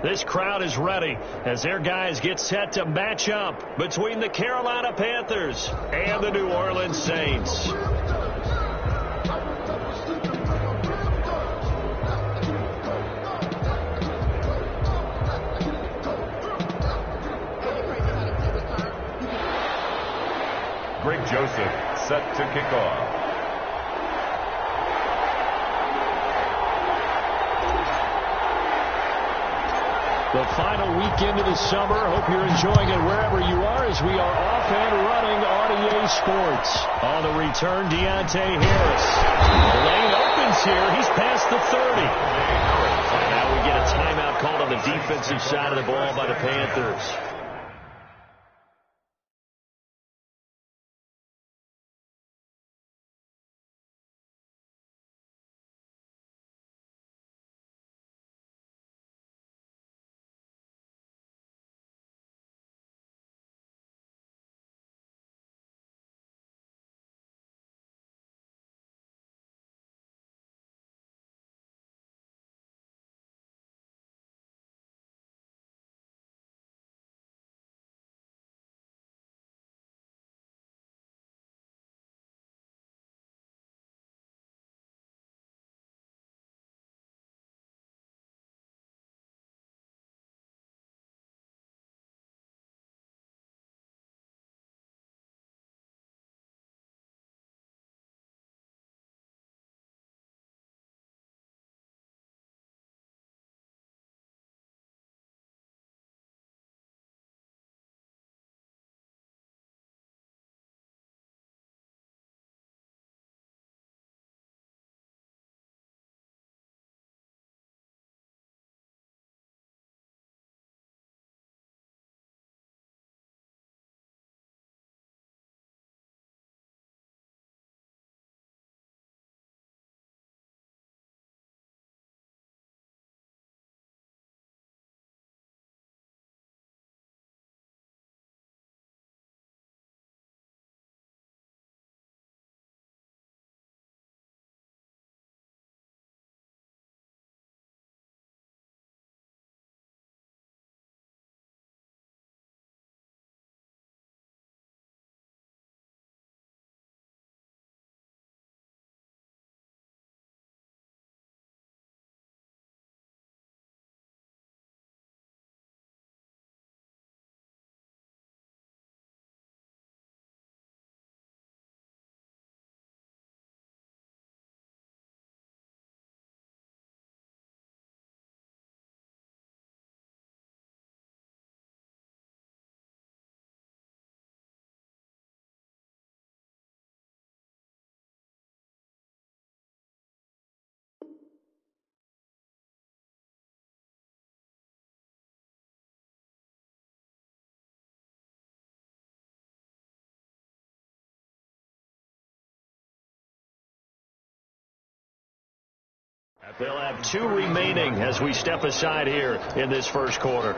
This crowd is ready as their guys get set to match up between the Carolina Panthers and the New Orleans Saints. Greg Joseph set to kick off. The final weekend of the summer. Hope you're enjoying it wherever you are as we are off and running on EA Sports. On the return, Deontay Harris. The lane opens here. He's past the 30. Now we get a timeout called on the defensive side of the ball by the Panthers. They'll have 2 remaining as we step aside here in this first quarter.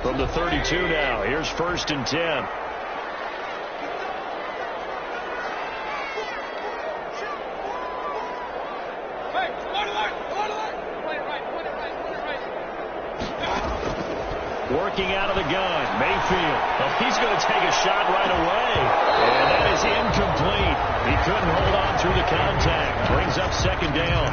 From the 32 now, here's 1st and 10. Working out of the gun, Mayfield. Oh, he's going to take a shot right away. And that is incomplete. He couldn't hold on through the contact. Brings up 2nd down.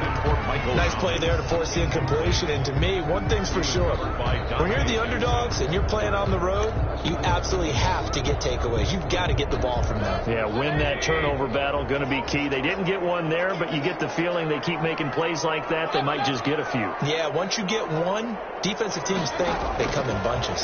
Nice play there to force the incompletion. And to me, one thing's for sure. When you're the underdogs and you're playing on the road, you absolutely have to get takeaways. You've got to get the ball from them. Yeah, win that turnover battle. Going to be key. They didn't get one there, but you get the feeling they keep making plays like that, they might just get a few. Yeah, once you get one, defensive teams think they come in bunches.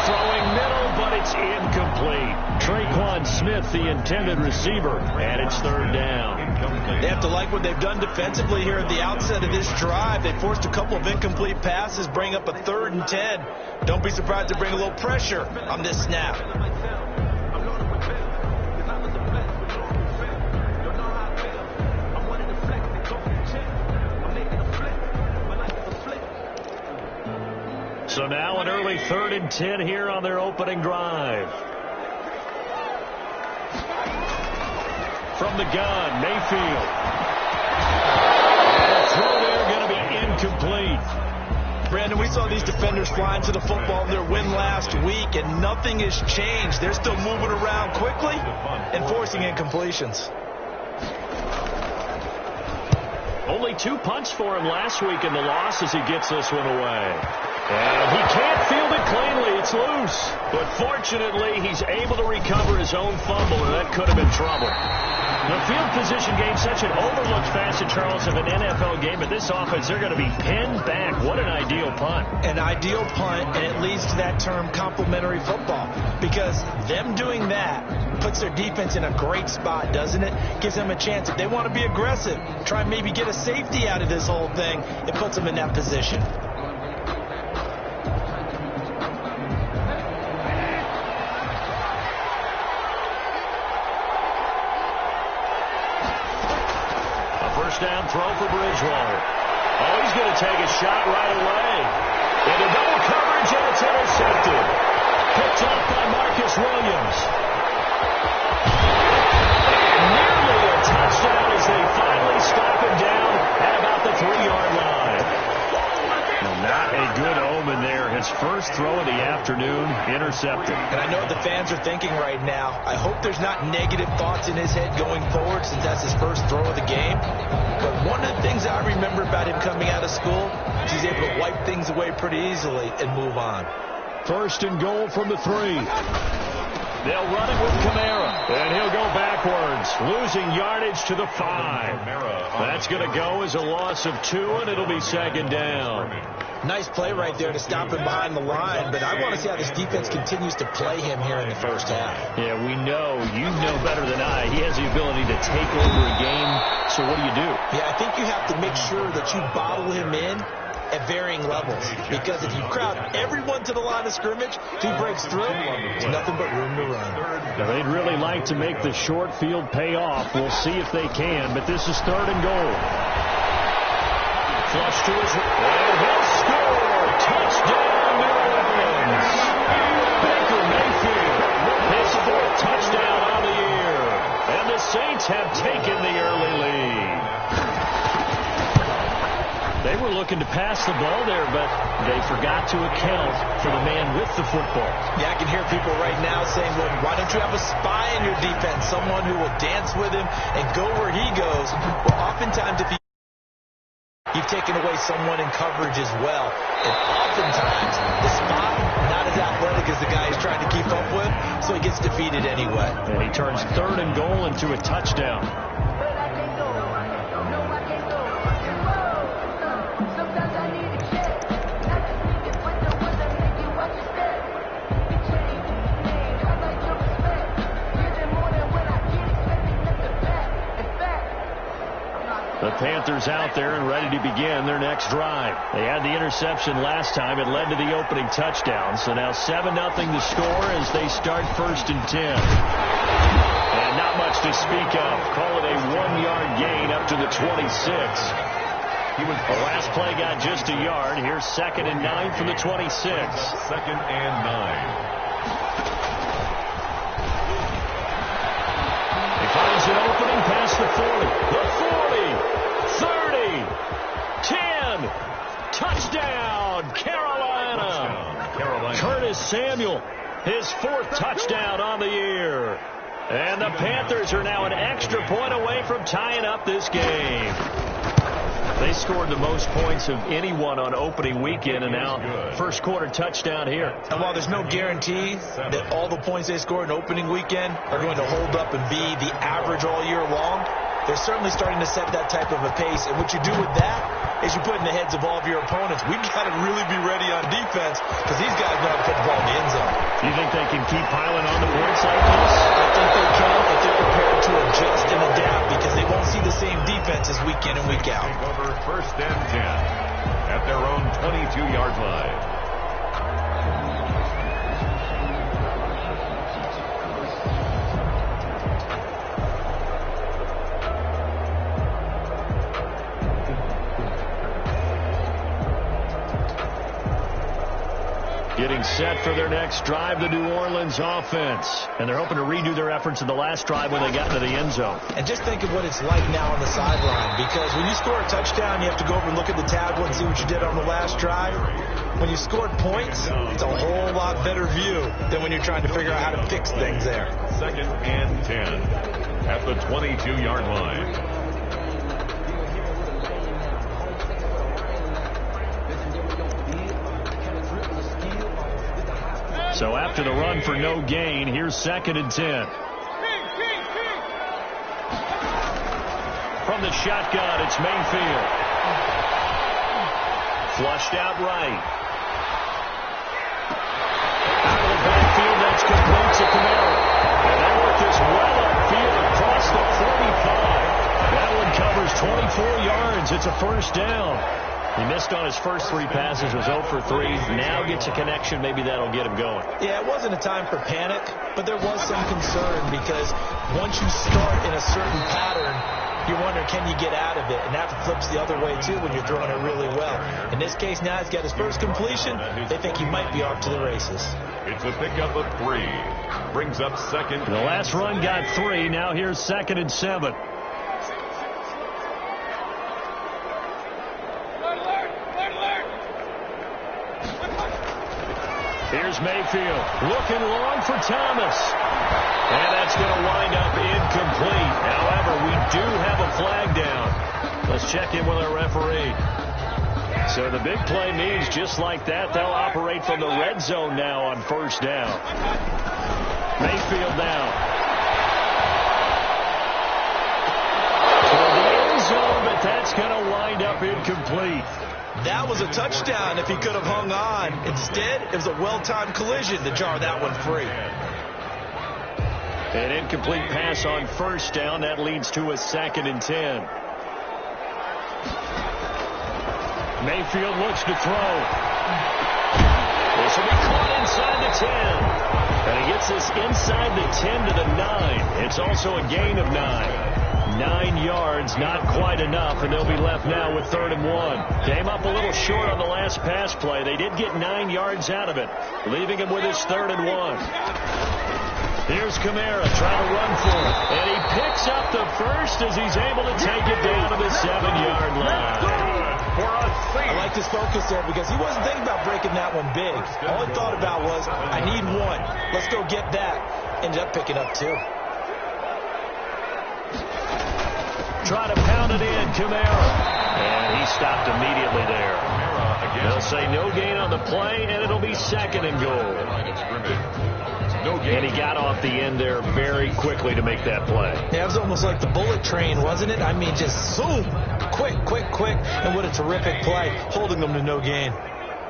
Throwing middle, but it's incomplete. Traquan Smith, the intended receiver, and it's 3rd down. They have to like what they've done defensively here at the outset of this drive. They forced a couple of incomplete passes, bring up a 3rd and 10. Don't be surprised to bring a little pressure on this snap. So now an early 3rd and 10 here on their opening drive. From the gun, Mayfield. And the throw there going to be incomplete. Brandon, we saw these defenders flying to the football in their win last week, and nothing has changed. They're still moving around quickly and forcing incompletions. Only 2 punts for him last week in the loss as he gets this one away. And he can't field it cleanly. It's loose. But fortunately, he's able to recover his own fumble, and that could have been trouble. The field position game, such an overlooked facet, Charles, of an NFL game. But this offense, they're going to be pinned back. What an ideal punt. An ideal punt, and it leads to that term complementary football. Because them doing that puts their defense in a great spot, doesn't it? Gives them a chance. If they want to be aggressive, try and maybe get a safety out of this whole thing, it puts them in that position. Down throw for Bridgewater. Oh, he's going to take a shot right away. Into double coverage, and it's intercepted. Picked off by Marcus Williams. And nearly a touchdown as they finally stop him down at about the 3-yard line. Not a good omen there. His first throw of the afternoon, intercepted. And I know what the fans are thinking right now. I hope there's not negative thoughts in his head going forward since that's his first throw of the game. But one of the things I remember about him coming out of school is he's able to wipe things away pretty easily and move on. 1st and goal from the 3. They'll run it with Kamara, and he'll go backwards, losing yardage to the 5. That's going to go as a loss of 2, and it'll be 2nd down. Nice play right there to stop him behind the line, but I want to see how this defense continues to play him here in the first half. Yeah, we know. You know better than I. He has the ability to take over a game, so what do you do? Yeah, I think you have to make sure that you bottle him in at varying levels, because if you crowd everyone to the line of scrimmage, if he breaks through, there's nothing but room to run. Now, they'd really like to make the short field pay off. We'll see if they can, but this is 3rd and goal. Flush to his right, and he'll score. Touchdown, New Orleans. Baker Mayfield, his 4th touchdown on the year. And the Saints have taken the early lead. They were looking to pass the ball there, but they forgot to account for the man with the football. Yeah, I can hear people right now saying, well, why don't you have a spy in your defense, someone who will dance with him and go where he goes? Well, oftentimes if you've taken away someone in coverage as well. And oftentimes, the spy, not as athletic as the guy he's trying to keep up with, so he gets defeated anyway. And he turns 3rd and goal into a touchdown. The Panthers out there and ready to begin their next drive. They had the interception last time. It led to the opening touchdown. So now 7-0 the score as they start 1st and 10. And not much to speak of. Call it a 1-yard gain up to the 26. The last play got just a yard. Here's 2nd and 9 from the 26. 2nd and 9. He finds an opening past the 40. The 40. 30, 10, touchdown, Carolina. Curtis Samuel, his 4th touchdown on the year. And the Panthers are now an extra point away from tying up this game. They scored the most points of anyone on opening weekend, and now 1st quarter touchdown here. And while there's no guarantee that all the points they scored in opening weekend are going to hold up and be the average all year long, they're certainly starting to set that type of a pace. And what you do with that is you put in the heads of all of your opponents, we've got to really be ready on defense because these guys know how to put the ball in the end zone. Do you think they can keep piling on the points like this? I think they can if they're prepared to adjust and adapt, because they won't see the same defenses week in and week out. Take over 1st and 10 at their own 22-yard line. getting set for their next drive, the New Orleans offense. And they're hoping to redo their efforts in the last drive when they got into the end zone. And just think of what it's like now on the sideline, because when you score a touchdown, you have to go over and look at the tablet and see what you did on the last drive. When you scored points, it's a whole lot better view than when you're trying to figure out how to fix things there. 2nd and 10 at the 22-yard line. So after the run for no gain, here's 2nd and 10. From the shotgun, it's Mayfield. Flushed out right. Out of the backfield, that's complete to Camara. And that worked this well upfield across the 45. That one covers 24 yards. It's a first down. He missed on his first 3 passes, was 0 for 3. Now gets a connection. Maybe that'll get him going. Yeah, it wasn't a time for panic, but there was some concern because once you start in a certain pattern, you wonder, can you get out of it? And that flips the other way, too, when you're throwing it really well. In this case, now he's got his first completion. They think he might be off to the races. It's a pickup of 3. Brings up 2nd. The last run got 3. Now here's 2nd and 7. Here's Mayfield, looking long for Thomas. And that's going to wind up incomplete. However, we do have a flag down. Let's check in with our referee. So the big play means just like that, they'll operate from the red zone now on first down. Mayfield now. Toward the end zone, but that's going to wind up incomplete. That was a touchdown if he could have hung on. Instead, it was a well-timed collision to jar that one free. An incomplete pass on first down. That leads to a 2nd and 10. Mayfield looks to throw. This will be caught inside the 10. And he gets this inside the 10 to the 9. It's also a gain of 9. 9 yards, not quite enough, and they'll be left now with 3rd and 1. Came up a little short on the last pass play. They did get 9 yards out of it, leaving him with his 3rd and 1. Here's Camara trying to run for it, and he picks up the first as he's able to take it down to the 7-yard line. I like his focus there because he wasn't thinking about breaking that one big. All he thought about was, I need 1. Let's go get that. Ended up picking up 2. Try to pound it in, Camara. And he stopped immediately there. They'll say no gain on the play, and it'll be 2nd and goal. And he got off the end there very quickly to make that play. Yeah, it was almost like the bullet train, wasn't it? I mean, just zoom, quick. And what a terrific play, holding them to no gain.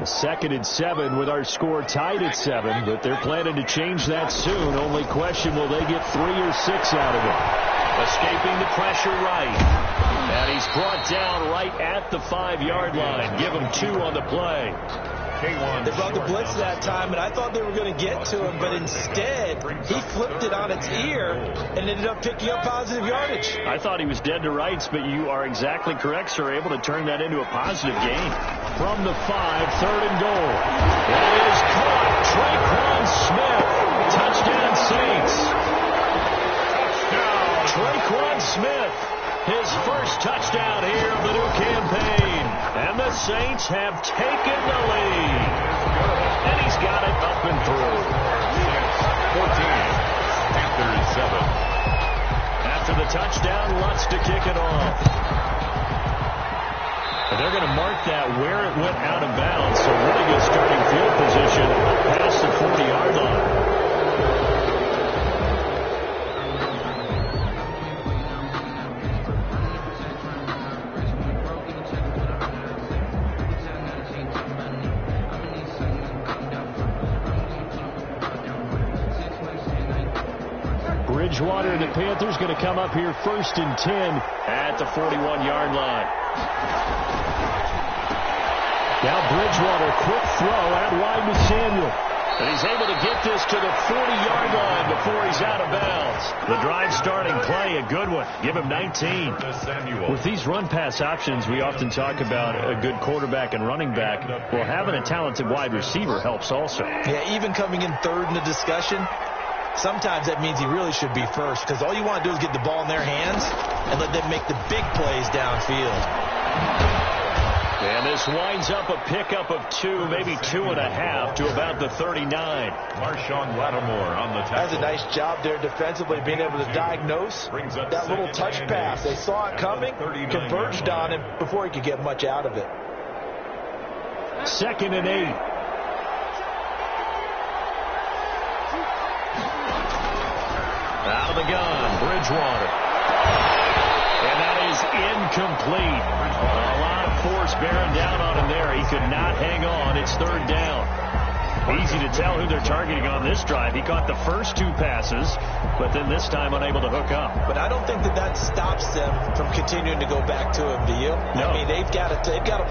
2nd and 7 with our score tied at 7, but they're planning to change that soon. Only question, will they get 3 or 6 out of it? Escaping the pressure right. And he's brought down right at the 5-yard line. Give him 2 on the play. They brought the blitz that time, and I thought they were going to get to him, but instead, he flipped it on its ear and ended up picking up positive yardage. I thought he was dead to rights, but you are exactly correct, sir. Able to turn that into a positive gain. From the 5, 3rd and goal. That is caught. Traquan Smith. Touchdown Saints. Traquan Smith, his first touchdown here of the new campaign. And the Saints have taken the lead. And he's got it up and through. 14 after 7. After the touchdown, Lutz to kick it off. And they're going to mark that where it went out of bounds. So really good starting field position past the 40-yard line. Bridgewater and the Panthers going to come up here 1st and 10 at the 41-yard line. Now Bridgewater, quick throw out wide to Samuel. And he's able to get this to the 40-yard line before he's out of bounds. The drive starting play, a good one. Give him 19. With these run-pass options, we often talk about a good quarterback and running back. Well, having a talented wide receiver helps also. Yeah, even coming in third in the discussion, sometimes that means he really should be first, because all you want to do is get the ball in their hands and let them make the big plays downfield. And this winds up a pickup of 2, maybe 2.5 to about the 39. Marshawn Lattimore on the tackle. That's a nice job there defensively, being able to diagnose that little touch pass. They saw it coming, converged on him before he could get much out of it. 2nd and 8. Out of the gun, Bridgewater. And that is incomplete. A lot of force bearing down on him there. He could not hang on. It's 3rd down. Easy to tell who they're targeting on this drive. He caught the first 2 passes, but then this time unable to hook up. But I don't think that stops them from continuing to go back to him, do you? No. I mean, they've got a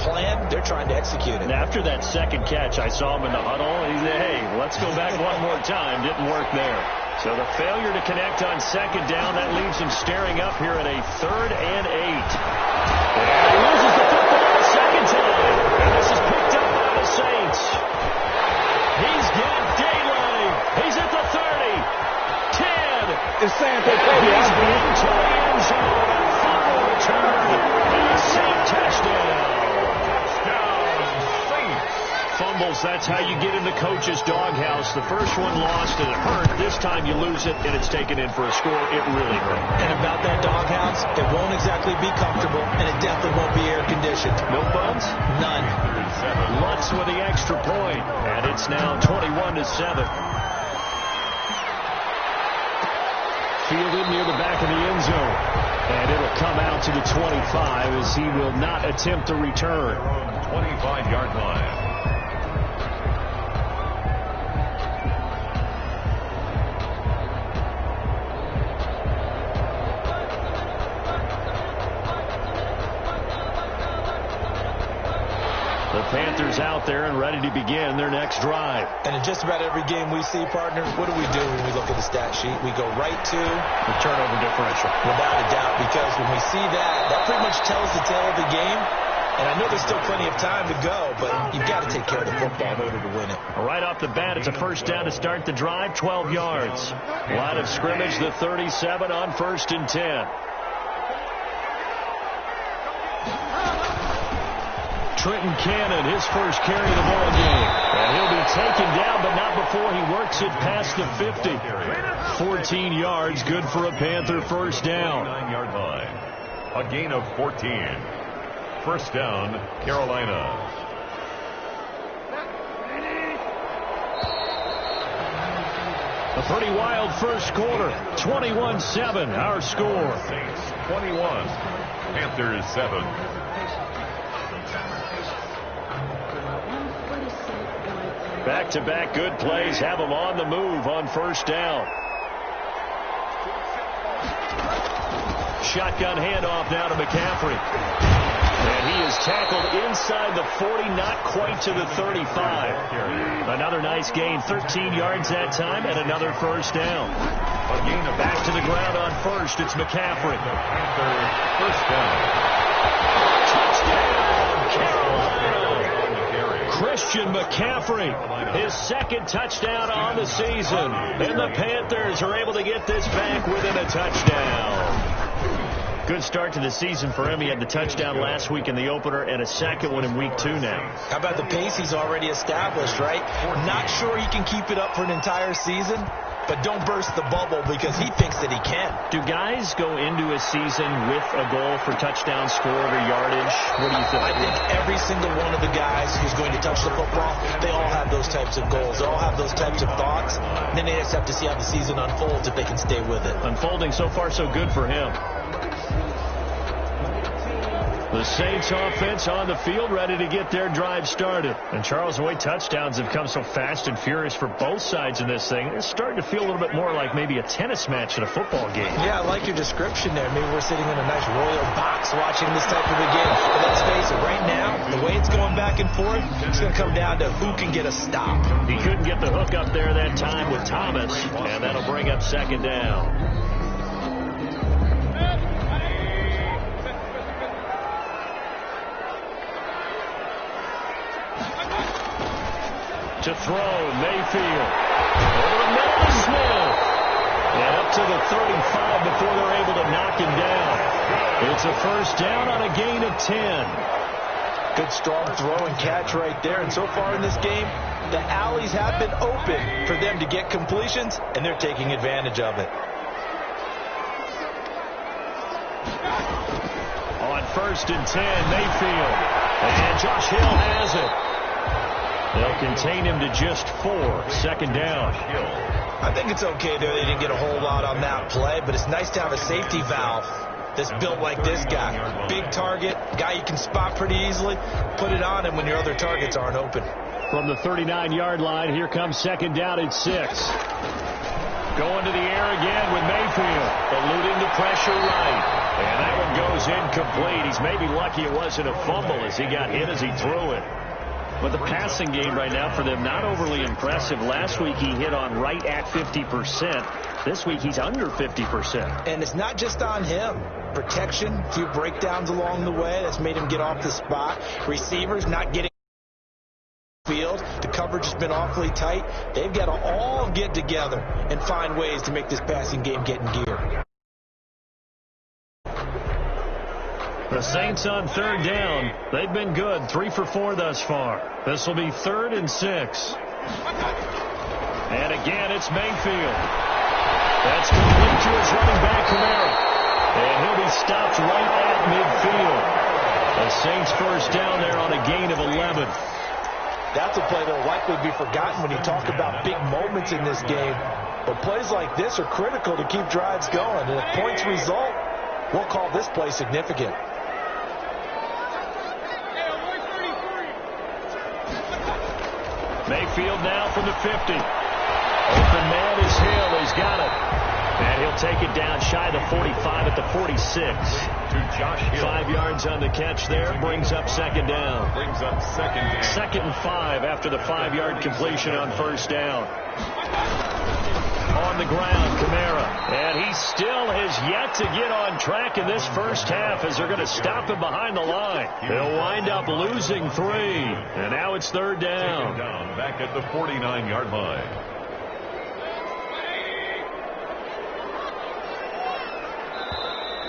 plan. They're trying to execute it. And after that second catch, I saw him in the huddle. He said, hey, let's go back one more time. Didn't work there. So the failure to connect on 2nd down, that leaves him staring up here at a 3rd and 8. And he loses the football a second time. And this is picked up by the Saints. He's got daylight. He's at the 30. 10. It's saying they play He's into the end zone. Final return. And a safe touchdown. Fumbles, that's how you get in the coach's doghouse. The first one lost and it hurt. This time you lose it and it's taken in for a score. It really hurt. And about that doghouse, it won't exactly be comfortable, and it definitely won't be air-conditioned. No buns? None. Lutz with the extra point, and it's now 21-7. Fielded near the back of the end zone. And it'll come out to the 25 as he will not attempt a return. 25-yard line. Panthers out there and ready to begin their next drive. And in just about every game we see, partner, what do we do when we look at the stat sheet? We go right to the turnover differential. Without a doubt, because when we see that pretty much tells the tale of the game. And I know there's still plenty of time to go, but you've got to take care of the football in order to win it. Right off the bat, it's a first down to start the drive, 12 yards. Line of scrimmage, the 37 on 1st and 10. Trenton Cannon, his first carry of the ball game. And he'll be taken down, but not before he works it past the 50. 14 yards, good for a Panther first down. 9-yard line. A gain of 14. First down, Carolina. A pretty wild first quarter. 21-7, our score. Saints 21. Panthers 7. Back-to-back good plays have them on the move on first down. Shotgun handoff now to McCaffrey. And he is tackled inside the 40, not quite to the 35. Another nice gain, 13 yards that time, and another first down. Back to the ground on first, it's McCaffrey. First down. Touchdown, Carolina. Christian McCaffrey, his second touchdown on the season. And the Panthers are able to get this back within a touchdown. Good start to the season for him. He had the touchdown last week in the opener and a second one in week 2 now. How about the pace he's already established, right? Not sure he can keep it up for an entire season, but don't burst the bubble because he thinks that he can. Do guys go into a season with a goal for touchdown scored or yardage? What do you think? I think every single one of the guys who's going to touch the football, they all have those types of goals. They all have those types of thoughts. And then they just have to see how the season unfolds if they can stay with it. Unfolding so far so good for him. The Saints offense on the field, ready to get their drive started. And Charles, the way touchdowns have come so fast and furious for both sides in this thing, it's starting to feel a little bit more like maybe a tennis match in a football game. Yeah, I like your description there. Maybe we're sitting in a nice royal box watching this type of a game. But let's face it, right now, the way it's going back and forth, it's going to come down to who can get a stop. He couldn't get the hook up there that time with Thomas, and that'll bring up second down. To throw, Mayfield. Over the middle to Smith. And up to the 35 before they're able to knock him down. It's a first down on a gain of 10. Good strong throw and catch right there. And so far in this game, the alleys have been open for them to get completions, and they're taking advantage of it. On 1st and 10, Mayfield. And Josh Hill has it. They'll contain him to just 4. Second down. I think it's okay there. They didn't get a whole lot on that play, but it's nice to have a safety valve that's built like this guy. Big target, guy you can spot pretty easily. Put it on him when your other targets aren't open. From the 39-yard line, here comes second down at 6. Going to the air again with Mayfield, eluding the pressure right. And that one goes incomplete. He's maybe lucky it wasn't a fumble as he got hit as he threw it. But the passing game right now for them, not overly impressive. Last week he hit on right at 50%. This week he's under 50%. And it's not just on him. Protection, a few breakdowns along the way. That's made him get off the spot. Receivers not getting field. The coverage has been awfully tight. They've got to all get together and find ways to make this passing game get in gear. The Saints on 3rd down. They've been good. 3 for 4 thus far. This will be 3rd and 6. And again, it's Mayfield. That's complete to his running back, Kamara. And he'll be stopped right at midfield. The Saints first down there on a gain of 11. That's a play that will likely be forgotten when you talk about big moments in this game. But plays like this are critical to keep drives going. And if points result, we'll call this play significant. Mayfield now from the 50. Open man is Hill. He's got it. And he'll take it down shy of the 45 at the 46. To Josh Hill. 5 yards on the catch there. Brings up second down. Brings up second down. 2nd and 5 after the 5-yard completion on first down. On the ground, Kamara. And he still has yet to get on track in this first half as they're going to stop him behind the line. They'll wind up losing 3. And now it's 3rd down. Back at the 49-yard line.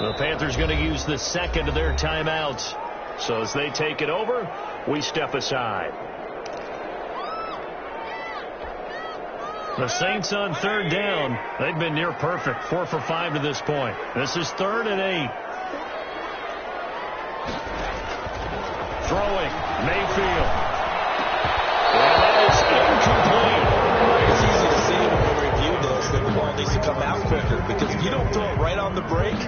The Panthers going to use the 2nd of their timeouts. So as they take it over, we step aside. The Saints on 3rd down. They've been near perfect. 4 for 5 to this point. This is 3rd and 8. Throwing. Mayfield. And that is incomplete. It's easy to see when we review this that the ball needs to come out quicker, because if you don't throw it right on the break,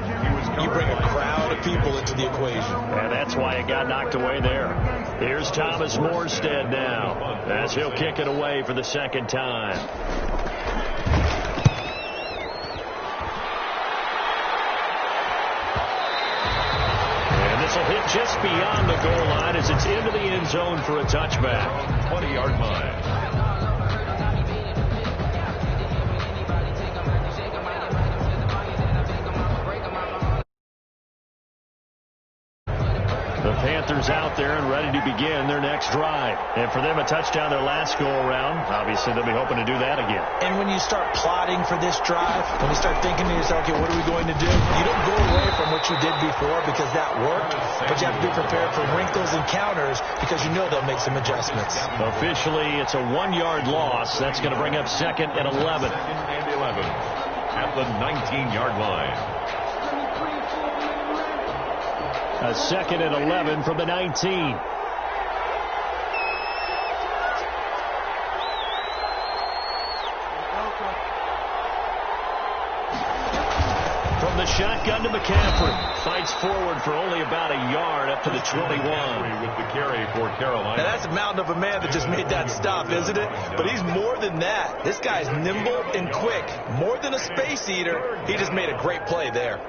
you bring a crowd of people into the equation. And that's why it got knocked away there. Here's Thomas Morstead now as he'll kick it away for the 2nd time. And this will hit just beyond the goal line as it's into the end zone for a touchback. 20-yard line. The Panthers out there and ready to begin their next drive. And for them, a touchdown their last go-around. Obviously, they'll be hoping to do that again. And when you start plotting for this drive, when you start thinking to yourself, okay, what are we going to do? You don't go away from what you did before because that worked, but you have to be prepared for wrinkles and counters because you know they'll make some adjustments. Officially, it's a 1-yard loss. That's going to bring up 2nd and 11. 2nd and 11 at the 19-yard line. A 2nd and 11 from the 19. From From the shotgun to McCaffrey. Fights forward for only about a yard up to the 21. With the carry for Carolina. Now that's a mountain of a man that just made that stop, isn't it? But he's more than that. This guy's nimble and quick. More than a space eater. He just made a great play there.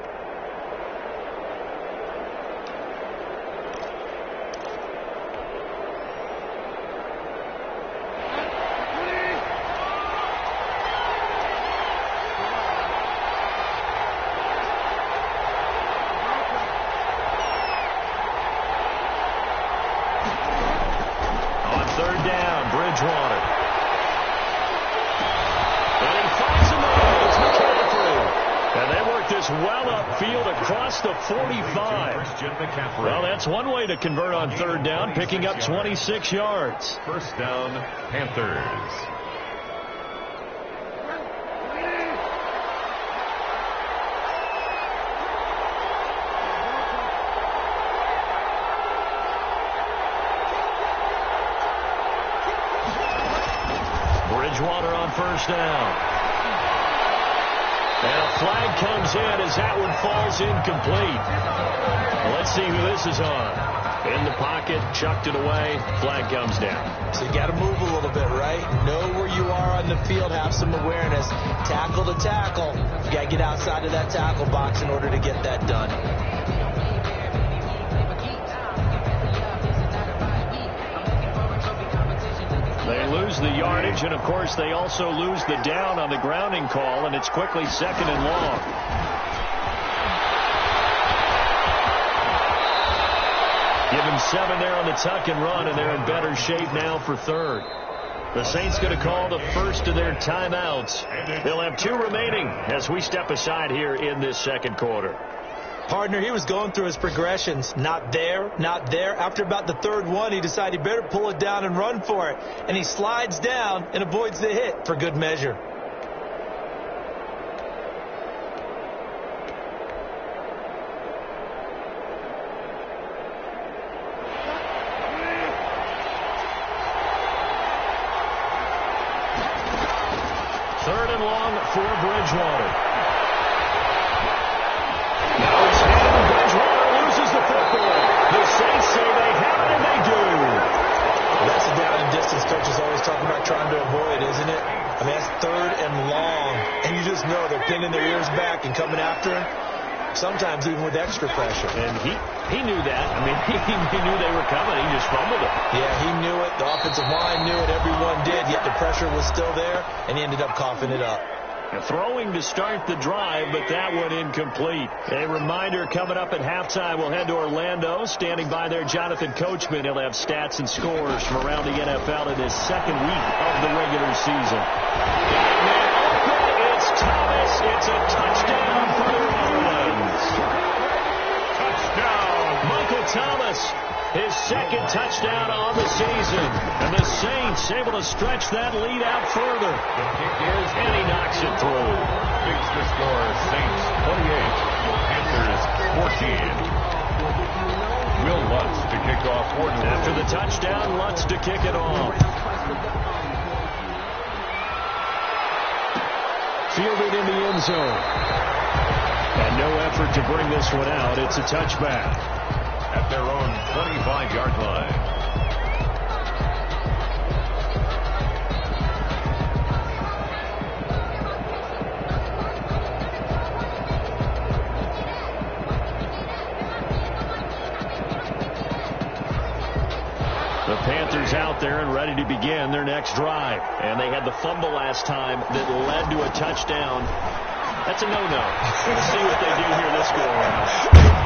Well upfield across the 45. Well, that's one way to convert on third down, picking up 26 yards. First down, Panthers. Bridgewater on first down. And a flag comes in as that one falls incomplete. Let's see who this is on. In the pocket, chucked it away, flag comes down. So you got to move a little bit, right? Know where you are on the field, have some awareness. Tackle to tackle. You got to get outside of that tackle box in order to get that done. They lose the yardage, and of course they also lose the down on the grounding call, and it's quickly second and long. Give them 7 there on the tuck and run, and they're in better shape now for third. The Saints going to call the first of their timeouts. They'll have 2 remaining as we step aside here in this second quarter. Partner, he was going through his progressions. Not there, not there. After about the third one, he decided he better pull it down and run for it. And he slides down and avoids the hit for good measure. Third and long for Bridgewater. Saints say they have it, and they do. That's a down and distance coach is always talking about trying to avoid, isn't it? I mean, that's third and long, and you just know they're pinning their ears back and coming after him, sometimes even with extra pressure. And he knew that. I mean, he knew they were coming. He just fumbled it. Yeah, he knew it. The offensive line knew it. Everyone did, yet the pressure was still there, and he ended up coughing it up. Throwing to start the drive, but that one incomplete. A reminder coming up at halftime, we'll head to Orlando. Standing by there, Jonathan Coachman. He'll have stats and scores from around the NFL in his second week of the regular season. It's Thomas. It's a touchdown for the Orleans. Touchdown. Michael Thomas, his second touchdown on the season. And the Saints able to stretch that lead out further. And he knocks it through. Makes the score Saints 28, Panthers 14. Will Lutz to kick off. After the touchdown, Lutz to kick it off. Fielded in the end zone. And no effort to bring this one out. It's a touchback. At their own 25-yard line. The Panthers out there and ready to begin their next drive. And they had the fumble last time that led to a touchdown. That's a no-no. Let's see what they do here this go around.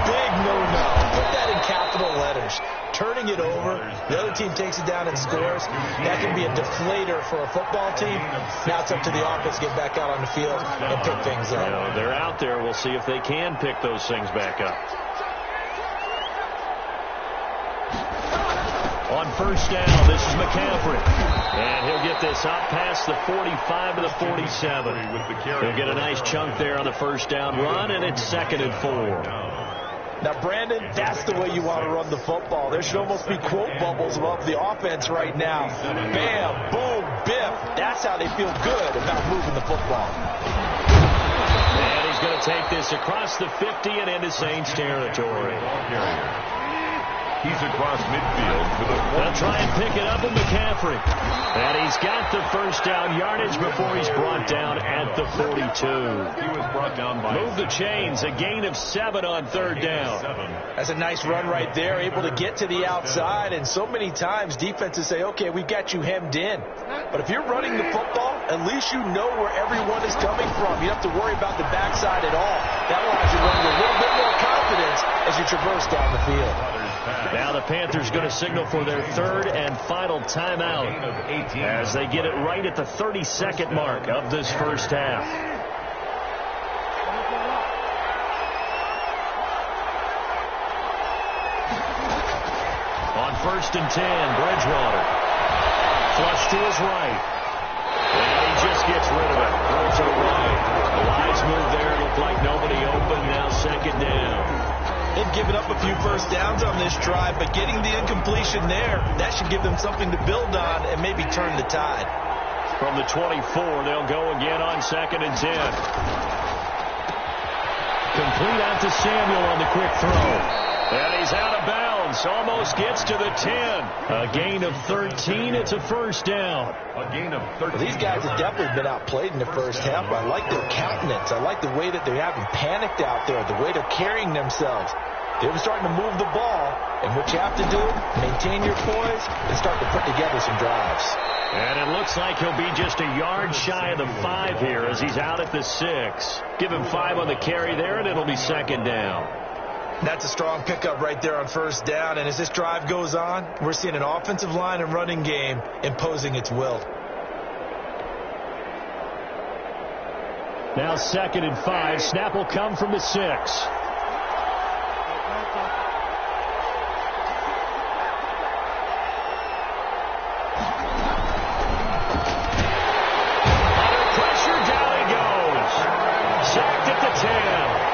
Big no-no. Put that in capital letters. Turning it over, the other team takes it down and scores. That can be a deflator for a football team. Now it's up to the offense to get back out on the field and pick things up. You know, they're out there. We'll see if they can pick those things back up. On first down, this is McCaffrey. And he'll get this out past the 45 to the 47. He'll get a nice chunk there on the first down run, and it's 2nd and 4. Now, Brandon, that's the way you want to run the football. There should almost be quote bubbles above the offense right now. Bam, boom, biff. That's how they feel good about moving the football. And he's He's going to take this across the 50 and into Saints territory. He's across midfield for the They'll try and pick it up with McCaffrey. And he's got the first down yardage before he's brought down at the 42. He was brought down by Move the chains, a gain of 7 on third down. That's a nice run right there, able to get to the outside. And so many times defenses say, okay, we've got you hemmed in. But if you're running the football, at least you know where everyone is coming from. You don't have to worry about the backside at all. That allows you to run with a little bit more confidence as you traverse down the field. Now the Panthers going to signal for their third and final timeout as they get it right at the 32nd mark of this first half. On 1st and 10, Bridgewater. Flush to his right. And he just gets rid of it. Throws to the right. The wise move there. Looked like nobody open. Now second down. They've given up a few first downs on this drive, but getting the incompletion there, that should give them something to build on and maybe turn the tide. From the 24, they'll go again on 2nd and 10. Complete out to Samuel on the quick throw. And he's out of bounds. Almost gets to the 10. A gain of 13. It's a first down. a gain of 13. These guys have definitely been outplayed in the first half, but I like their countenance. I like the way that they haven't panicked out there, the way they're carrying themselves. They're starting to move the ball, and what you have to do, maintain your poise and start to put together some drives. And it looks like he'll be just a yard shy of the 5 here as he's out at the 6. Give him 5 on the carry there, and it'll be second down. That's a strong pickup right there on first down, and as this drive goes on, we're seeing an offensive line and running game imposing its will. Now 2nd and 5. Snap will come from the 6.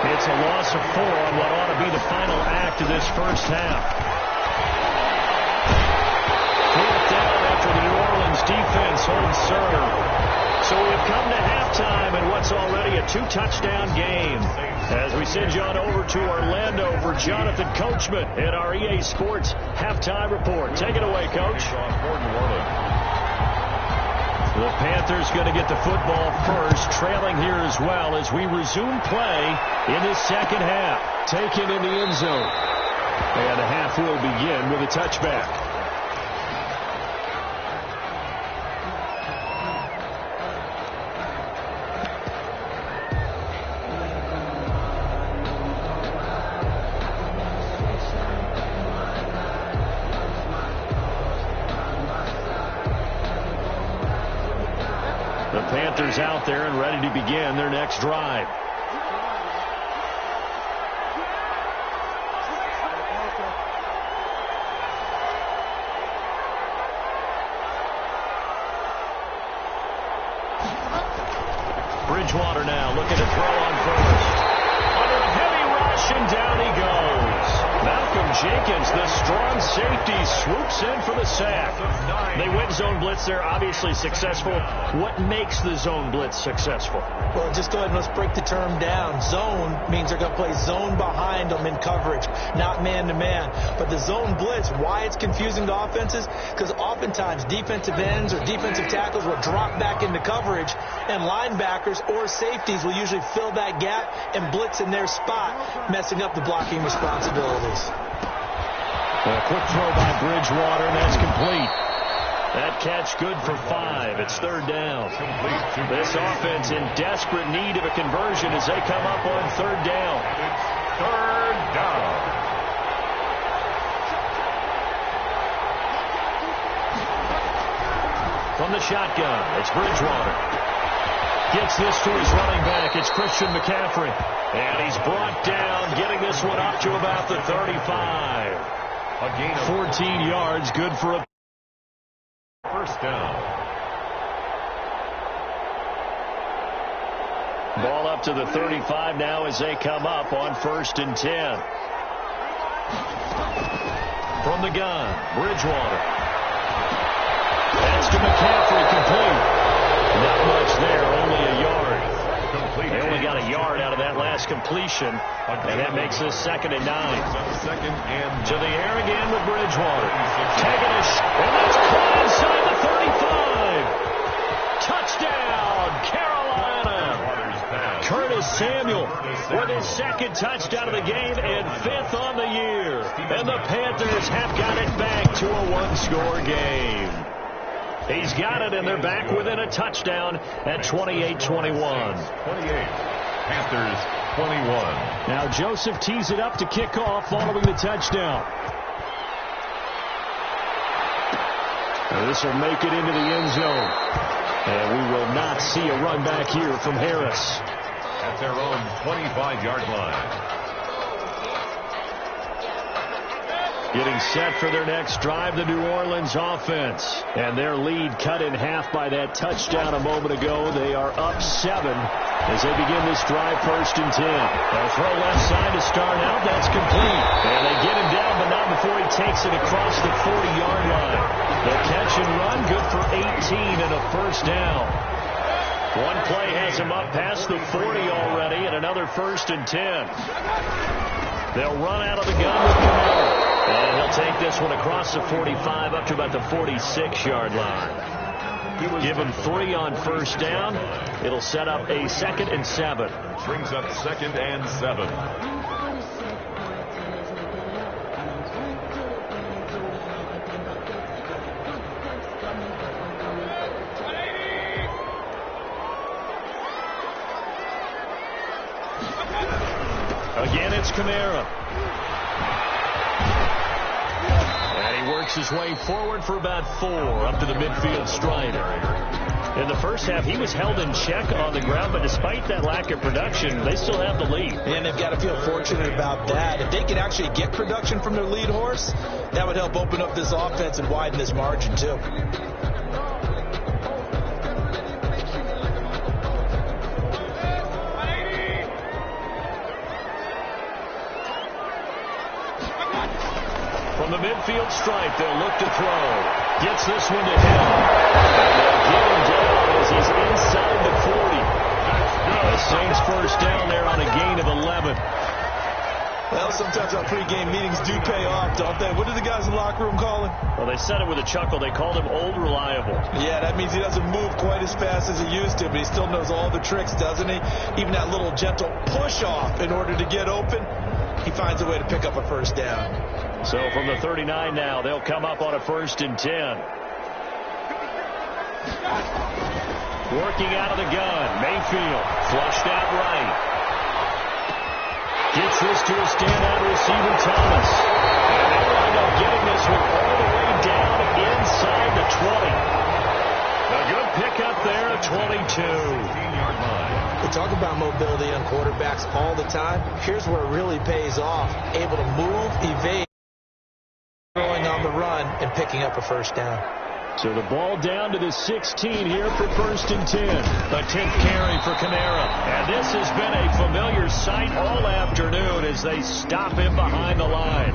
It's a loss of 4 on what ought to be the final act of this first half. 4th down after the New Orleans defense holds serve. So we've come to halftime in what's already a 2-touchdown game. As we send you on over to Orlando for Jonathan Coachman at our EA Sports Halftime Report. Take it away, Coach. The Panthers going to get the football first, trailing here as well as we resume play in the second half. Taken in the end zone. And the half will begin with a touchback. The Panthers out there and ready to begin their next drive. Bridgewater now looking to throw on first. Under a heavy rush and down he goes. Malcolm Jenkins, the strong safety, swoops in for the sack. They win zone blitz. They're obviously successful. What makes the zone blitz successful? Well, just go ahead and let's break the term down. Zone means they're going to play zone behind them in coverage, not man-to-man. But the zone blitz, why it's confusing to offenses? Because oftentimes defensive ends or defensive tackles will drop back into coverage, and linebackers or safeties will usually fill that gap and blitz in their spot, messing up the blocking responsibilities. A quick throw by Bridgewater, and that's complete. That catch good for 5. It's third down. This offense in desperate need of a conversion as they come up on third down. Third down. From the shotgun, it's Bridgewater. Gets this to his running back. It's Christian McCaffrey. And he's brought down, getting this one up to about the 35. A gain of 14 yards, good for a first down. Ball up to the 35 now as they come up on 1st and 10. From the gun, Bridgewater. That's to McCaffrey, complete. Not much there, only a yard. Complete. They only got a yard out of that that last completion, and that makes this 2nd and 9. To the air again with Bridgewater. Taking a shot, and that's caught inside the 35. Touchdown, Carolina. Curtis Samuel with his 2nd touchdown of the game and 5th on the year. And the Panthers have got it back to a 1-score game. He's got it, and they're back within a touchdown at 28-21. 28. Panthers 21. Now Joseph tees it up to kick off following the touchdown. And this will make it into the end zone. And we will not see a run back here from Harris. At their own 25-yard line. Getting set for their next drive, the New Orleans offense. And their lead cut in half by that touchdown a moment ago. They are up 7 as they begin this drive, 1st and 10. They'll throw left side to start out. That's complete. And they get him down, but not before he takes it across the 40-yard line. The catch and run, good for 18 and a 1st down. One play has him up past the 40 already, and another 1st and 10. They'll run out of the gun with Camara. And he'll take this one across the 45 up to about the 46-yard line. Give him 3 on 1st down. It'll set up a 2nd and 7. Brings up 2nd and 7. Again, it's Camara. Works his way forward for about 4 up to the midfield stride. In the first half, he was held in check on the ground, but despite that lack of production, they still have the lead. And they've got to feel fortunate about that. If they can actually get production from their lead horse, that would help open up this offense and widen this margin, too. From the midfield stripe, they'll look to throw. Gets this one to him. They'll get him down as he's inside the 40. The Saints 1st down there on a gain of 11. Well, sometimes our pregame meetings do pay off, don't they? What did the guys in the locker room call him? Well, they said it with a chuckle. They called him Old Reliable. Yeah, that means he doesn't move quite as fast as he used to, but he still knows all the tricks, doesn't he? Even that little gentle push-off in order to get open, he finds a way to pick up a 1st down. So from the 39 now, they'll come up on a 1st and 10. Working out of the gun. Mayfield flushed out right. Gets this to a standout receiver, Thomas. And they wind up getting this one all the way down inside the 20. A good pickup there at 22. 15-yard line. We talk about mobility on quarterbacks all the time. Here's where it really pays off. Able to move, evade, throwing on the run, and picking up a 1st down. So the ball down to the 16 here for 1st and 10. The 10th carry for Camara. And this has been a familiar sight all afternoon as they stop him behind the line.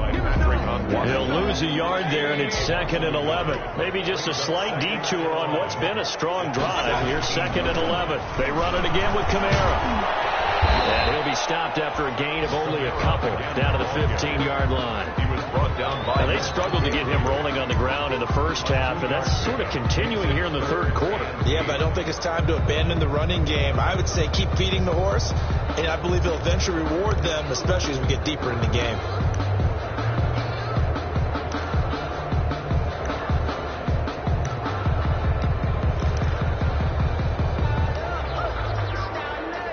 He'll lose a yard there, and it's 2nd and 11. Maybe just a slight detour on what's been a strong drive. Here's 2nd and 11. They run it again with Camara. And he'll be stopped after a gain of only a couple down to the 15-yard line. He was brought down by... Now, they struggled to get him rolling on the ground in the first half, and that's sort of continuing here in the 3rd quarter. Yeah, but I don't think it's time to abandon the running game. I would say keep feeding the horse, and I believe he'll eventually reward them, especially as we get deeper in the game.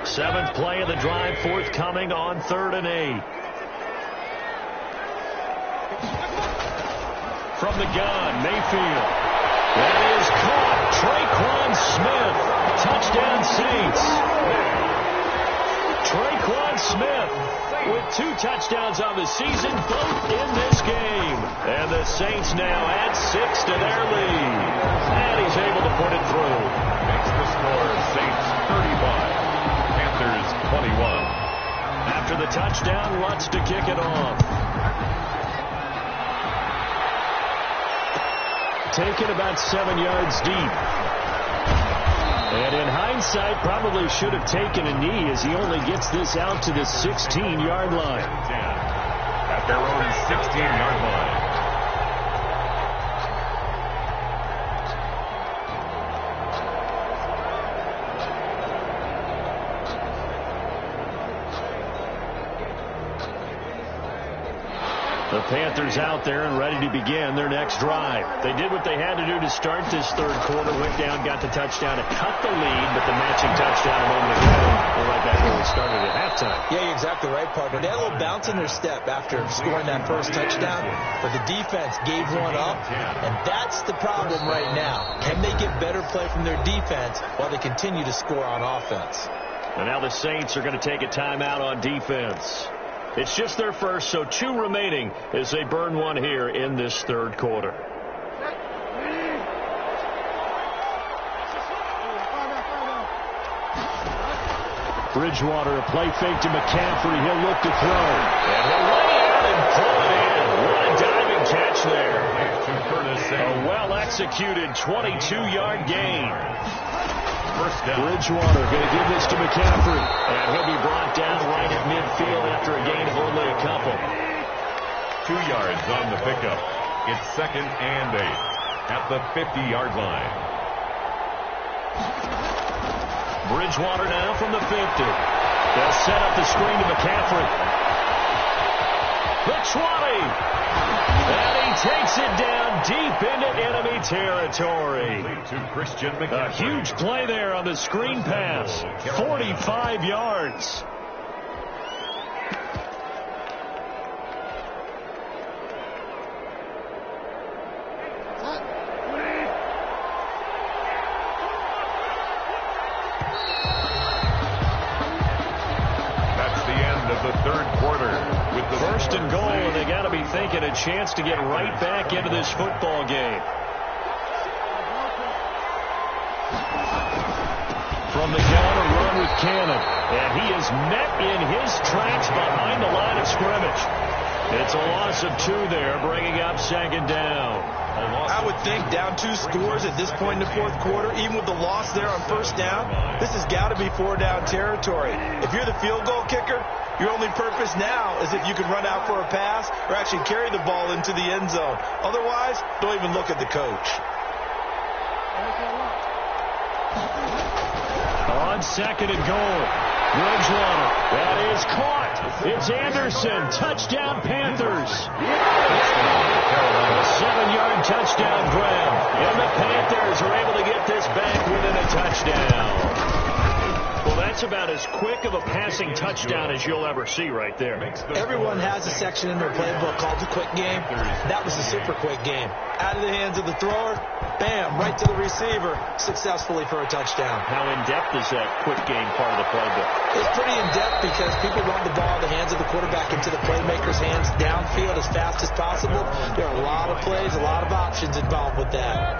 Seventh play of the drive forthcoming on 3rd and 8. From the gun, Mayfield. That is caught. Traquan Smith. Touchdown Saints. Traquan Smith with 2 touchdowns on the season, both in this game. And the Saints now add 6 to their lead. And he's able to put it through. Makes the score Saints 35. 21. After the touchdown, Lutz to kick it off. Taken about 7 yards deep. And in hindsight, probably should have taken a knee as he only gets this out to the 16-yard line. 10 at their own 16-yard line. The Panthers out there and ready to begin their next drive. They did what they had to do to start this third quarter. Went down, got the touchdown to cut the lead, but the matching touchdown a moment ago. We're right back where we started at halftime. Yeah, you're exactly right, partner. They had a little bounce in their step after scoring that first touchdown, but the defense gave one up, and that's the problem right now. Can they get better play from their defense while they continue to score on offense? And now the Saints are going to take a timeout on defense. It's just their first, so 2 remaining as they burn one here in this third quarter. Bridgewater, a play fake to McCaffrey. He'll look to throw. And he'll lay out and pull it in. What a diving catch there. A well-executed 22-yard gain. First down. Bridgewater going to give this to McCaffrey. And he'll be brought down right at midfield after a gain of only a couple. 2 yards on the pickup. It's 2nd and 8 at the 50-yard line. Bridgewater now from the 50. They'll set up the screen to McCaffrey. The 20. And he takes it down deep into enemy territory. A huge play there on the screen pass. 45 yards. That's the end of the third quarter. With the First and goal, and they got to be thinking a chance to get right back into this football game. From the gun, a run with Cannon. And he is met in his tracks behind the line of scrimmage. It's a loss of 2 there, bringing up 2nd down. I would think down 2 scores at this point in the fourth quarter, even with the loss there on first down, this has got to be 4-down territory. If you're the field goal kicker, your only purpose now is if you can run out for a pass or actually carry the ball into the end zone. Otherwise, don't even look at the coach. On 2nd and goal, Bridgewater. That is caught. It's Anderson. Touchdown, Panthers. A 7-yard touchdown grab. And the Panthers are able to get this back within a touchdown. Well, that's about as quick of a passing touchdown as you'll ever see right there. Everyone has a section in their playbook called the quick game. That was a super quick game. Out of the hands of the thrower, bam, right to the receiver, successfully for a touchdown. How in-depth is that quick game part of the playbook? It's pretty in-depth because people want the ball out of the hands of the quarterback into the playmaker's hands downfield as fast as possible. There are a lot of plays, a lot of options involved with that.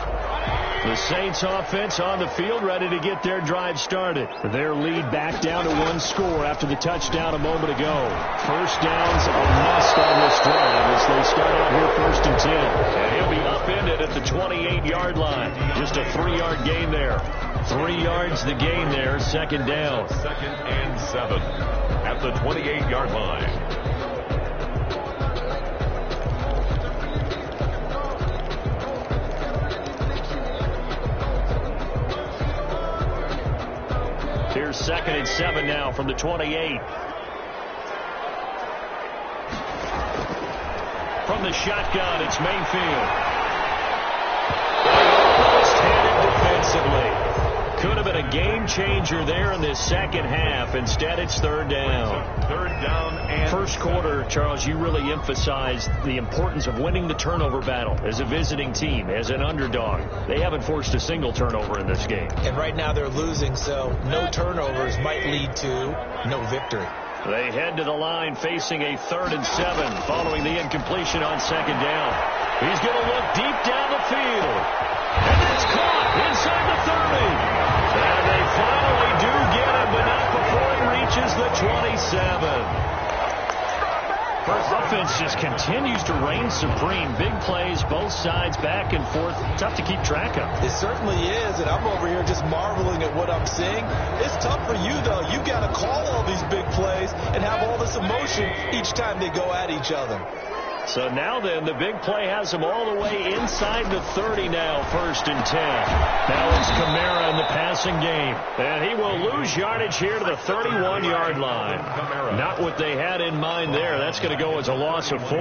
The Saints offense on the field ready to get their drive started. Their lead back down to 1 score after the touchdown a moment ago. First downs a must on this drive as they start out here 1st and 10. And he'll be upended at the 28-yard line. Just a 3-yard gain there. 3 yards the gain there, 2nd down. 2nd and 7 at the 28-yard line. Here's 2nd and 7 now from the 28. From the shotgun, it's Mayfield. Almost-handed defensively. Could have been a game changer there in this second half. Instead, it's 3rd down. 3rd down and first quarter, Charles, you really emphasized the importance of winning the turnover battle as a visiting team, as an underdog. They haven't forced a single turnover in this game. And right now they're losing, so no turnovers might lead to no victory. They head to the line facing a 3rd and 7 following the incompletion on 2nd down. He's going to look deep down the field. And it's caught inside the 30. And they finally do get him, but not before he reaches the 27. Offense just continues to reign supreme. Big plays, both sides, back and forth. Tough to keep track of. It certainly is, and I'm over here just marveling at what I'm seeing. It's tough for you, though. You got to call all these big plays and have all this emotion each time they go at each other. So now then, the big play has him all the way inside the 30 now, 1st and 10. Now it's Kamara in the passing game. And he will lose yardage here to the 31-yard line. Not what they had in mind there. That's going to go as a loss of 4.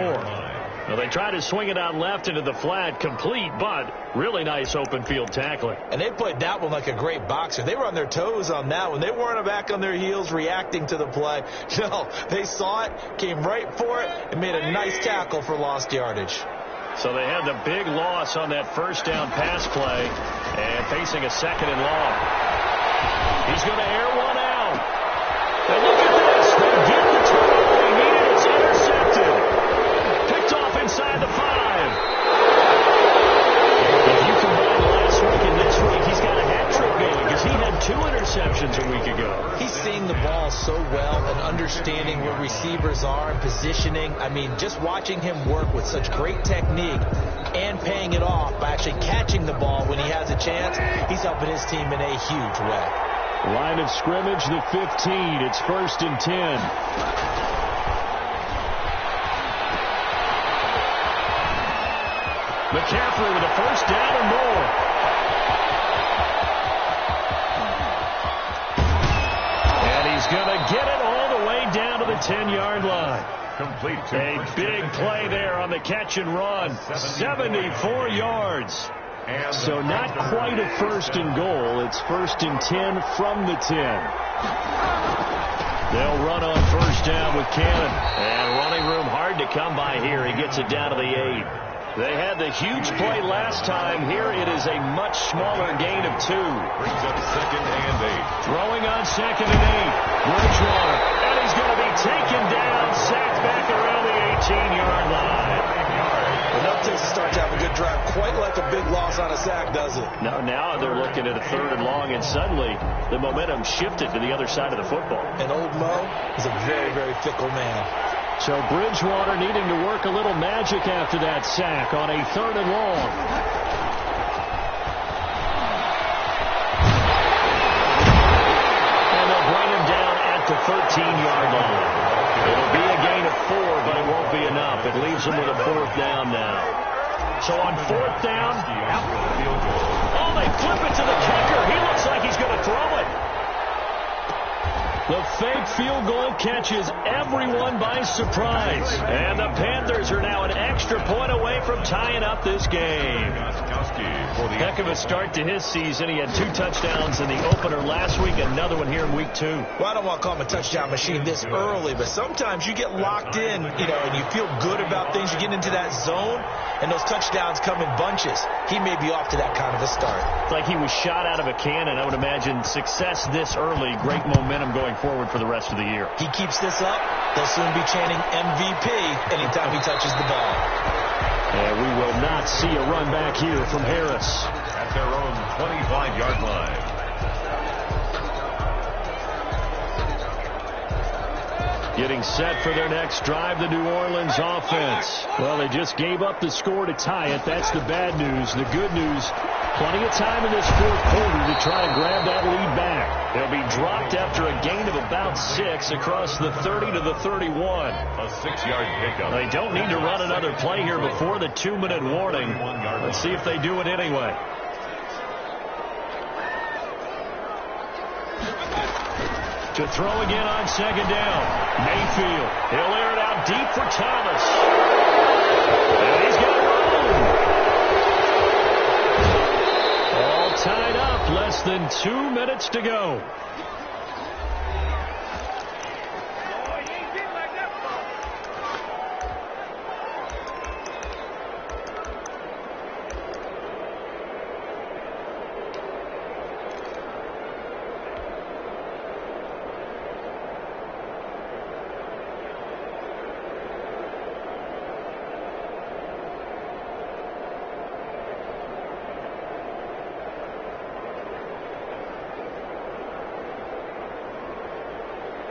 Now they try to swing it out left into the flat, complete, but really nice open field tackling. And they played that one like a great boxer. They were on their toes on that one. They weren't back on their heels reacting to the play. No, they saw it, came right for it, and made a nice tackle for lost yardage. So they had the big loss on that first down pass play, and facing a 2nd and long. He's going to air one out. And look at this. They get the turnover they needed. It's intercepted. Picked off inside the 5. If you combine last week and this week, he's got a hat trick going because he had 2 interceptions a week ago. He's seeing the ball so well and understanding where receivers are and positioning. I mean, just watching him work with such great technique and paying it off by actually catching the ball when he has a chance, he's helping his team in a huge way. Line of scrimmage, the 15. It's 1st and 10. McCaffrey with a 1st down and more. And he's going to get it all the way down to the 10-yard line. Complete. A big play there on the catch and run. 74 yards. So not quite a 1st and goal. It's 1st and 10 from the 10. They'll run on 1st down with Cannon. And running room hard to come by here. He gets it down to the 8. They had the huge play last time. Here it is a much smaller gain of 2. Brings up 2nd and 8. Throwing on 2nd and 8. Bridgewater. And he's going to be taken down. Sacked back around the 18-yard line. Enough takes to start to have a good drive. Quite like a big loss on a sack, does it? No, now they're looking at a 3rd and long, and suddenly the momentum shifted to the other side of the football. And old Mo is a very, very fickle man. So Bridgewater needing to work a little magic after that sack on a 3rd and long. And they'll bring him down at the 13-yard line. It'll be a gain of 4, but it won't be enough. It leaves them with a 4th down now. So on 4th down, they flip it to the kicker. He looks like he's going to throw it. The fake field goal catches everyone by surprise. And the Panthers are now an extra point away from tying up this game. Heck of a start to his season. He had 2 touchdowns in the opener last week, another one here in week 2. Well, I don't want to call him a touchdown machine this early, but sometimes you get locked in, and you feel good about things. You get into that zone, and those touchdowns come in bunches. He may be off to that kind of a start. It's like he was shot out of a cannon. I would imagine success this early, great momentum going forward for the rest of the year. He keeps this up, they'll soon be chanting MVP anytime he touches the ball. And we will not see a run back here from Harris. At their own 25-yard line. Getting set for their next drive, the New Orleans offense. Well, they just gave up the score to tie it. That's the bad news. The good news, plenty of time in this 4th quarter to try to grab that lead back. They'll be dropped after a gain of about 6 across the 30 to the 31. A 6-yard pickup. They don't need to run another play here before the 2-minute warning. Let's see if they do it anyway. To throw again on 2nd down. Mayfield. He'll air it out deep for Thomas. And he's got room. All tied up. Less than 2 minutes to go.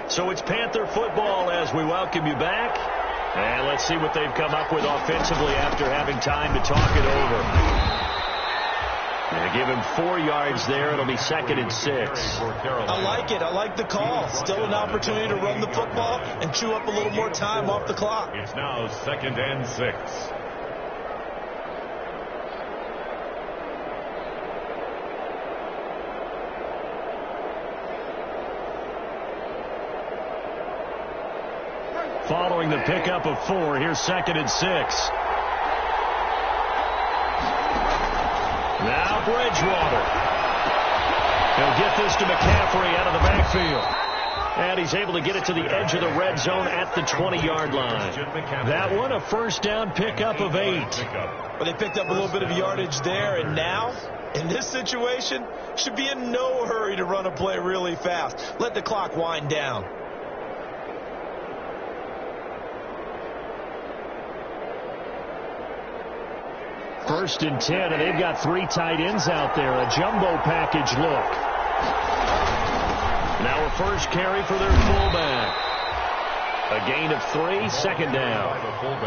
So it's Panther football as we welcome you back. And let's see what they've come up with offensively after having time to talk it over. And give him 4 yards there. It'll be 2nd and 6. I like it. I like the call. Still an opportunity to run the football and chew up a little more time off the clock. It's now 2nd and 6. Following the pickup of 4, here's 2nd and 6. Now Bridgewater. He'll get this to McCaffrey out of the backfield. And he's able to get it to the edge of the red zone at the 20-yard line. That one, a first down pickup of 8. Well, they picked up a little bit of yardage there, and now, in this situation, should be in no hurry to run a play really fast. Let the clock wind down. First and 10, and they've got 3 tight ends out there. A jumbo package look. Now a first carry for their fullback. A gain of 3, 2nd down.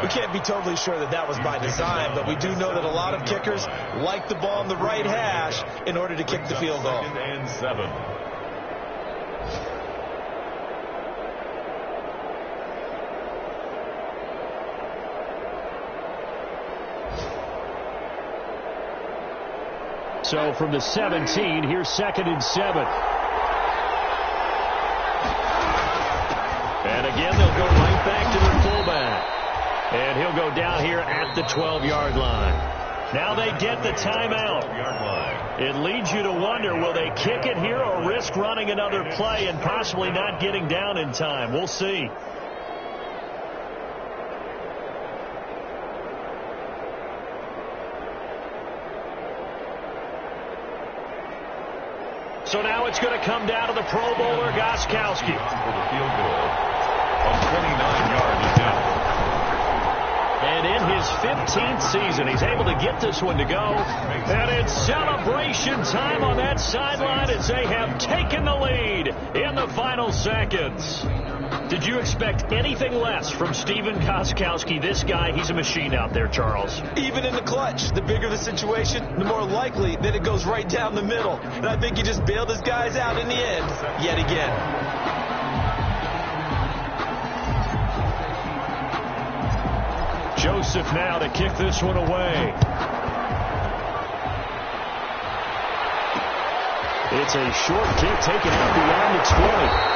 We can't be totally sure that that was by design, but we do know that a lot of kickers like the ball on the right hash in order to kick the field goal. 2nd and 7. So from the 17, here's 2nd and 7. And again, they'll go right back to their fullback. And he'll go down here at the 12-yard line. Now they get the timeout. It leads you to wonder, will they kick it here or risk running another play and possibly not getting down in time? We'll see. So now it's going to come down to the Pro Bowler, Gostkowski. For the field goal of 29 yards now. And in his 15th season, he's able to get this one to go. And it's celebration time on that sideline as they have taken the lead in the final seconds. Did you expect anything less from Stephen Gostkowski? This guy, he's a machine out there, Charles. Even in the clutch, the bigger the situation, the more likely that it goes right down the middle. And I think he just bailed his guys out in the end, yet again. Joseph now to kick this one away. It's a short kick taken out beyond the 20.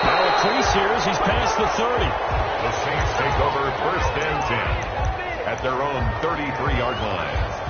Now a crease here as he's past the 30. The Saints take over 1st and 10 at their own 33-yard line.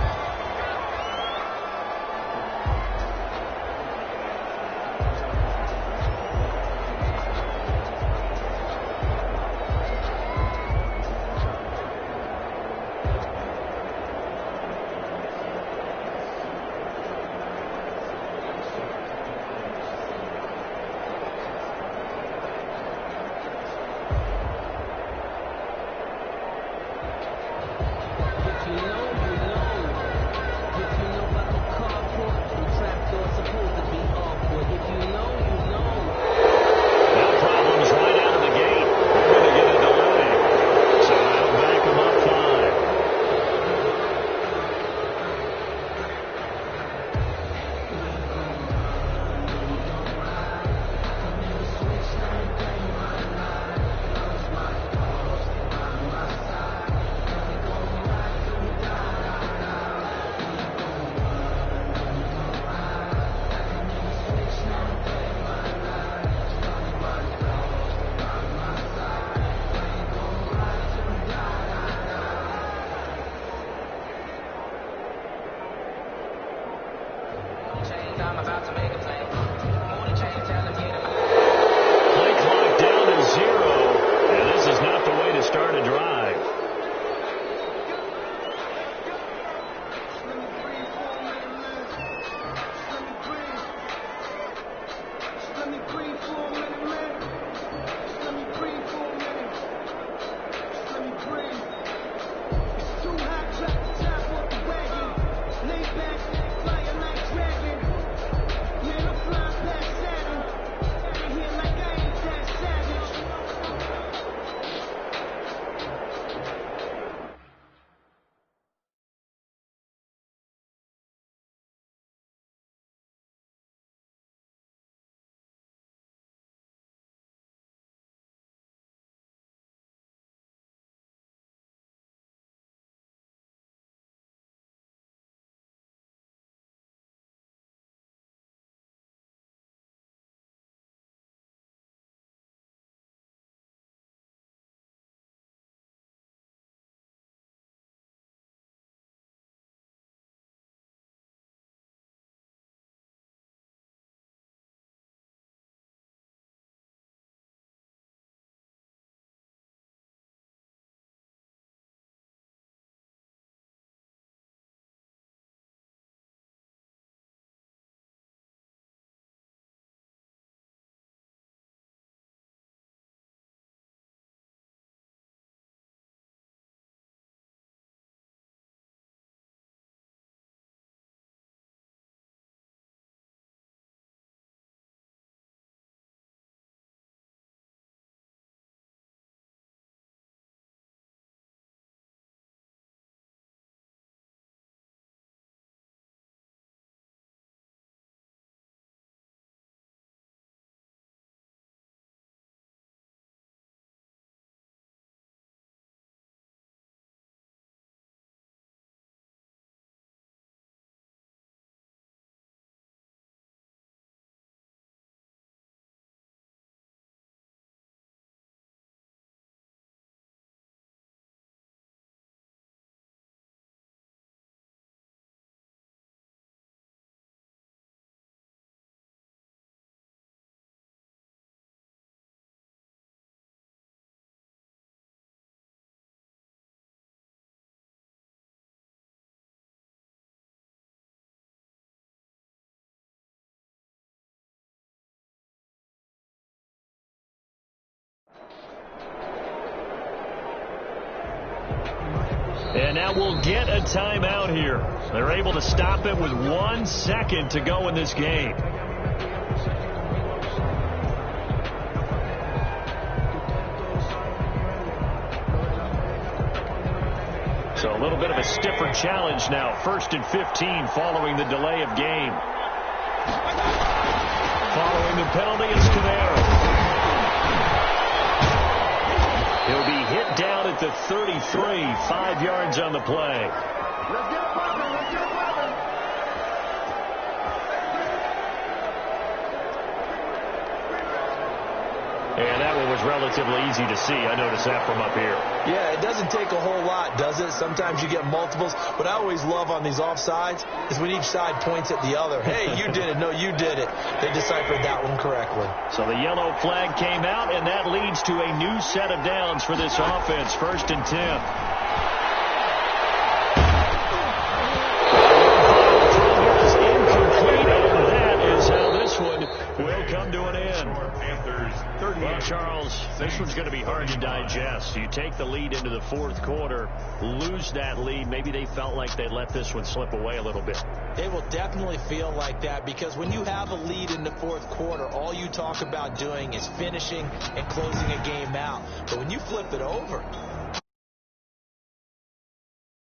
And now we'll get a timeout here. They're able to stop it with 1 second to go in this game. So a little bit of a stiffer challenge now. 1st and 15 following the delay of game. Following the penalty is Camara. He'll be hit down at the 33, 5 yards on the play. Let's get it poppin', let's get it poppin'. And that one was relatively easy to see. I noticed that from up here. Yeah, it doesn't take a whole lot, does it? Sometimes you get multiples. What I always love on these offsides is when each side points at the other. Hey, you did it. No, you did it. They deciphered that one correctly. So the yellow flag came out, and that leads to a new set of downs for this offense. 1st and 10. Will come to an end. Well, Charles, this one's going to be hard to digest. You take the lead into the 4th quarter, lose that lead. Maybe they felt like they let this one slip away a little bit. They will definitely feel like that because when you have a lead in the 4th quarter, all you talk about doing is finishing and closing a game out. But when you flip it over,